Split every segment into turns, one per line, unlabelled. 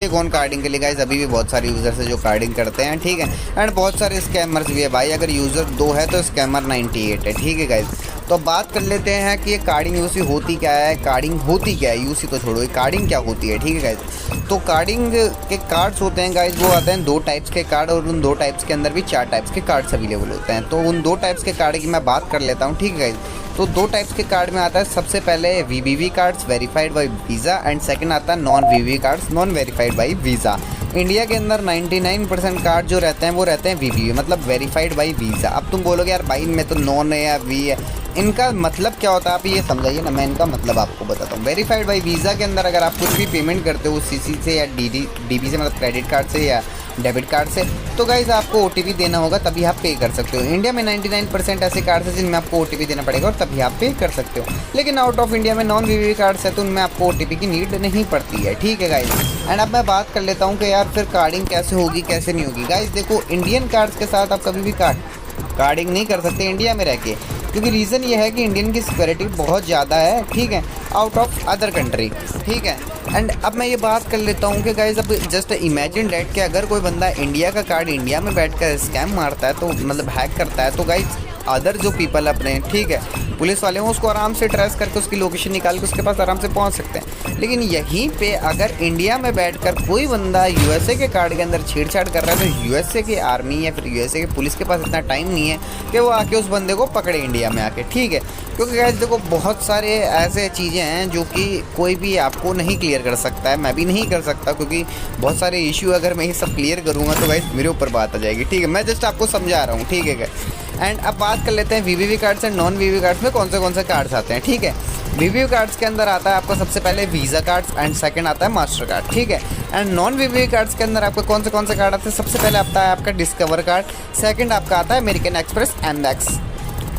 कौन कार्डिंग के लिए गाइज अभी भी बहुत सारे यूज़र्स है जो कार्डिंग करते हैं, ठीक है। एंड बहुत सारे स्कैमर्स भी है भाई, अगर यूज़र 2 है तो स्कैमर 98 है, ठीक है गाइज। तो बात कर लेते हैं कि ये कार्डिंग यूसी होती क्या है, कार्डिंग होती क्या है, यूसी तो छोड़ो, ये कार्डिंग क्या होती है, ठीक है गाइज। तो कार्डिंग के कार्ड्स होते हैं गाइज, वो आते हैं 2 टाइप्स के कार्ड, और उन 2 टाइप्स के अंदर भी 4 टाइप्स के कार्ड्स अवेलेबल होते हैं। तो उन 2 टाइप्स के कार्ड की मैं बात कर लेता हूँ, ठीक है गाइज। तो 2 टाइप्स के कार्ड में आता है, सबसे पहले VVV cards verified by Visa, and second आता है non VVV cards non verified by Visa. India के अंदर 99% कार्ड जो रहते हैं वो रहते हैं वीवीवी, मतलब वेरीफाइड बाय वीज़ा। अब तुम बोलोगे यार भाई में तो नॉन है या वी है, इनका मतलब क्या होता है आप ये समझाइए ना, मैं इनका मतलब आपको बताता हूँ। वेरीफाइड बाय वीज़ा के अंदर अगर आप कुछ भी पेमेंट करते हो सीसी से या डीबी से, मतलब क्रेडिट कार्ड से या डेबिट कार्ड से, तो गाइज आपको ओटीपी देना होगा तभी आप पे कर सकते हो। इंडिया में 99% ऐसे कार्ड्स हैं जिनमें आपको ओटीपी देना पड़ेगा और तभी आप पे कर सकते हो। लेकिन आउट ऑफ इंडिया में नॉन वीवीवी कार्ड्स है तो उनमें आपको ओटीपी की नीड नहीं पड़ती है, ठीक है गाइज। एंड अब मैं बात कर लेता हूँ कि यार फिर कार्डिंग कैसे होगी कैसे नहीं होगी। गाइज देखो, इंडियन कार्ड्स के साथ आप कभी भी कार्डिंग नहीं कर सकते इंडिया में रह के, क्योंकि रीज़न ये है कि इंडियन की सिक्योरिटी बहुत ज़्यादा है, ठीक है, आउट ऑफ अदर कंट्री, ठीक है। एंड अब मैं ये बात कर लेता हूँ कि गाइज अब जस्ट इमेजिन डेट कि अगर कोई बंदा इंडिया का कार्ड इंडिया में बैठकर स्कैम मारता है, तो मतलब हैक करता है, तो गाइज अदर जो पीपल अपने, ठीक है, पुलिस वाले हैं, उसको आराम से ट्रेस करके उसकी लोकेशन निकाल के उसके पास आराम से पहुंच सकते हैं। लेकिन यहीं पे अगर इंडिया में बैठकर कोई बंदा यूएसए के कार्ड के अंदर छेड़छाड़ कर रहा है, तो यूएसए की आर्मी या फिर यूएसए की पुलिस के पास इतना टाइम नहीं है कि वो आके उस बंदे को पकड़े इंडिया में आके, ठीक है। क्योंकि गाइस देखो, बहुत सारे ऐसे चीज़ें हैं जो कि कोई भी आपको नहीं क्लियर कर सकता है, मैं भी नहीं कर सकता, क्योंकि बहुत सारे इशू अगर मैं ये सब क्लियर करूँगा तो गाइस मेरे ऊपर बात आ जाएगी, ठीक है। मैं जस्ट आपको समझा रहा हूँ, ठीक है गाइस। एंड अब बात कर लेते हैं वीवीवी cards and non VVV cards में कौन से कार्ड्स आते हैं, ठीक है। वीवीवी कार्ड्स के अंदर आता है आपका सबसे पहले वीज़ा कार्ड्स एंड सेकंड आता है मास्टर कार्ड, ठीक है। एंड नॉन वीवीवी कार्ड्स के अंदर आपको कौन से कार्ड आते हैं, सबसे पहले आता है आपका डिस्कवर कार्ड, सेकंड आपका आता है अमेरिकन एक्सप्रेस एमएक्स,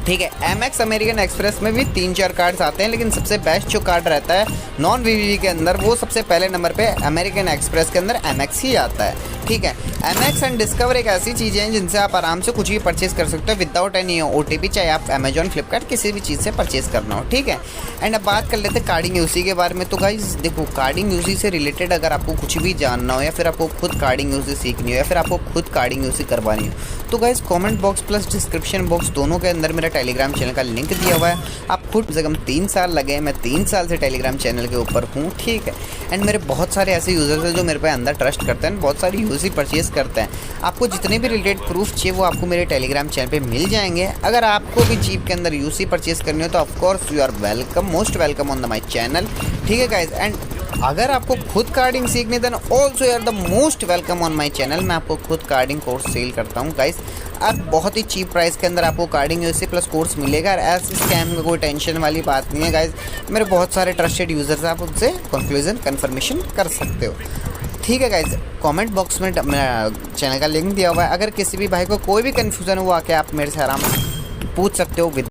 ठीक है। एमएक्स अमेरिकन एक्सप्रेस में भी 3-4 कार्ड्स आते हैं, लेकिन सबसे बेस्ट जो कार्ड रहता है नॉन वीवीवी के अंदर, वो सबसे पहले नंबर पे अमेरिकन एक्सप्रेस के अंदर एमएक्स ही आता है, ठीक है। एमएक्स एंड डिस्कवर एक ऐसी चीज़ें हैं जिनसे आप आराम से कुछ भी परचेज कर सकते हो विदाउट एनी ओटीपी, चाहे आप अमेजॉन फ्लिपकार्ट किसी भी चीज़ से परचेज करना हो, ठीक है। एंड अब बात कर लेते हैं कार्डिंग यूसी के बारे में। तो गाइज देखो, कार्डिंग यूसी से रिलेटेड अगर आपको कुछ भी जानना हो, या फिर आपको खुद कार्डिंग यूसी सीखनी हो, या फिर आपको खुद कार्डिंग यूसी करवानी हो, तो guys comment box plus description box दोनों के अंदर मेरा टेलीग्राम चैनल का लिंक दिया हुआ है। आप खुद कम से कम 3 साल लगे हैं, मैं 3 साल से टेलीग्राम चैनल के ऊपर हूँ, ठीक है। एंड मेरे बहुत सारे ऐसे यूज़र्स हैं जो मेरे पे अंदर ट्रस्ट करते हैं, बहुत सारी यूसी परचेज करते हैं। आपको जितने भी रिलेटेड प्रूफ चाहिए वो आपको मेरे टेलीग्राम चैनल पे मिल जाएंगे। अगर आपको भी चीप के अंदर यूसी परचेज करनी हो तो of course you are welcome, most welcome on the my channel, ठीक है गाइज। एंड अगर आपको खुद कार्डिंग सीखनी then also you are the most welcome on my channel. मैं आपको खुद कार्डिंग कोर्स सेल करता हूँ गाइज, अब बहुत ही चीप प्राइस के अंदर आपको कार्डिंग यूसी प्लस कोर्स मिलेगा। ऐसे स्कैम में कोई टेंशन वाली बात नहीं है गाइज, मेरे बहुत सारे ट्रस्टेड यूजर्स हैं, आप उनसे कंक्लूजन कन्फर्मेशन कर सकते हो, ठीक है गाइज। कमेंट बॉक्स में मेरा चैनल का लिंक दिया हुआ है, अगर किसी भी भाई को कोई भी कन्फ्यूज़न हुआ कि आप मेरे से आराम पूछ सकते हो।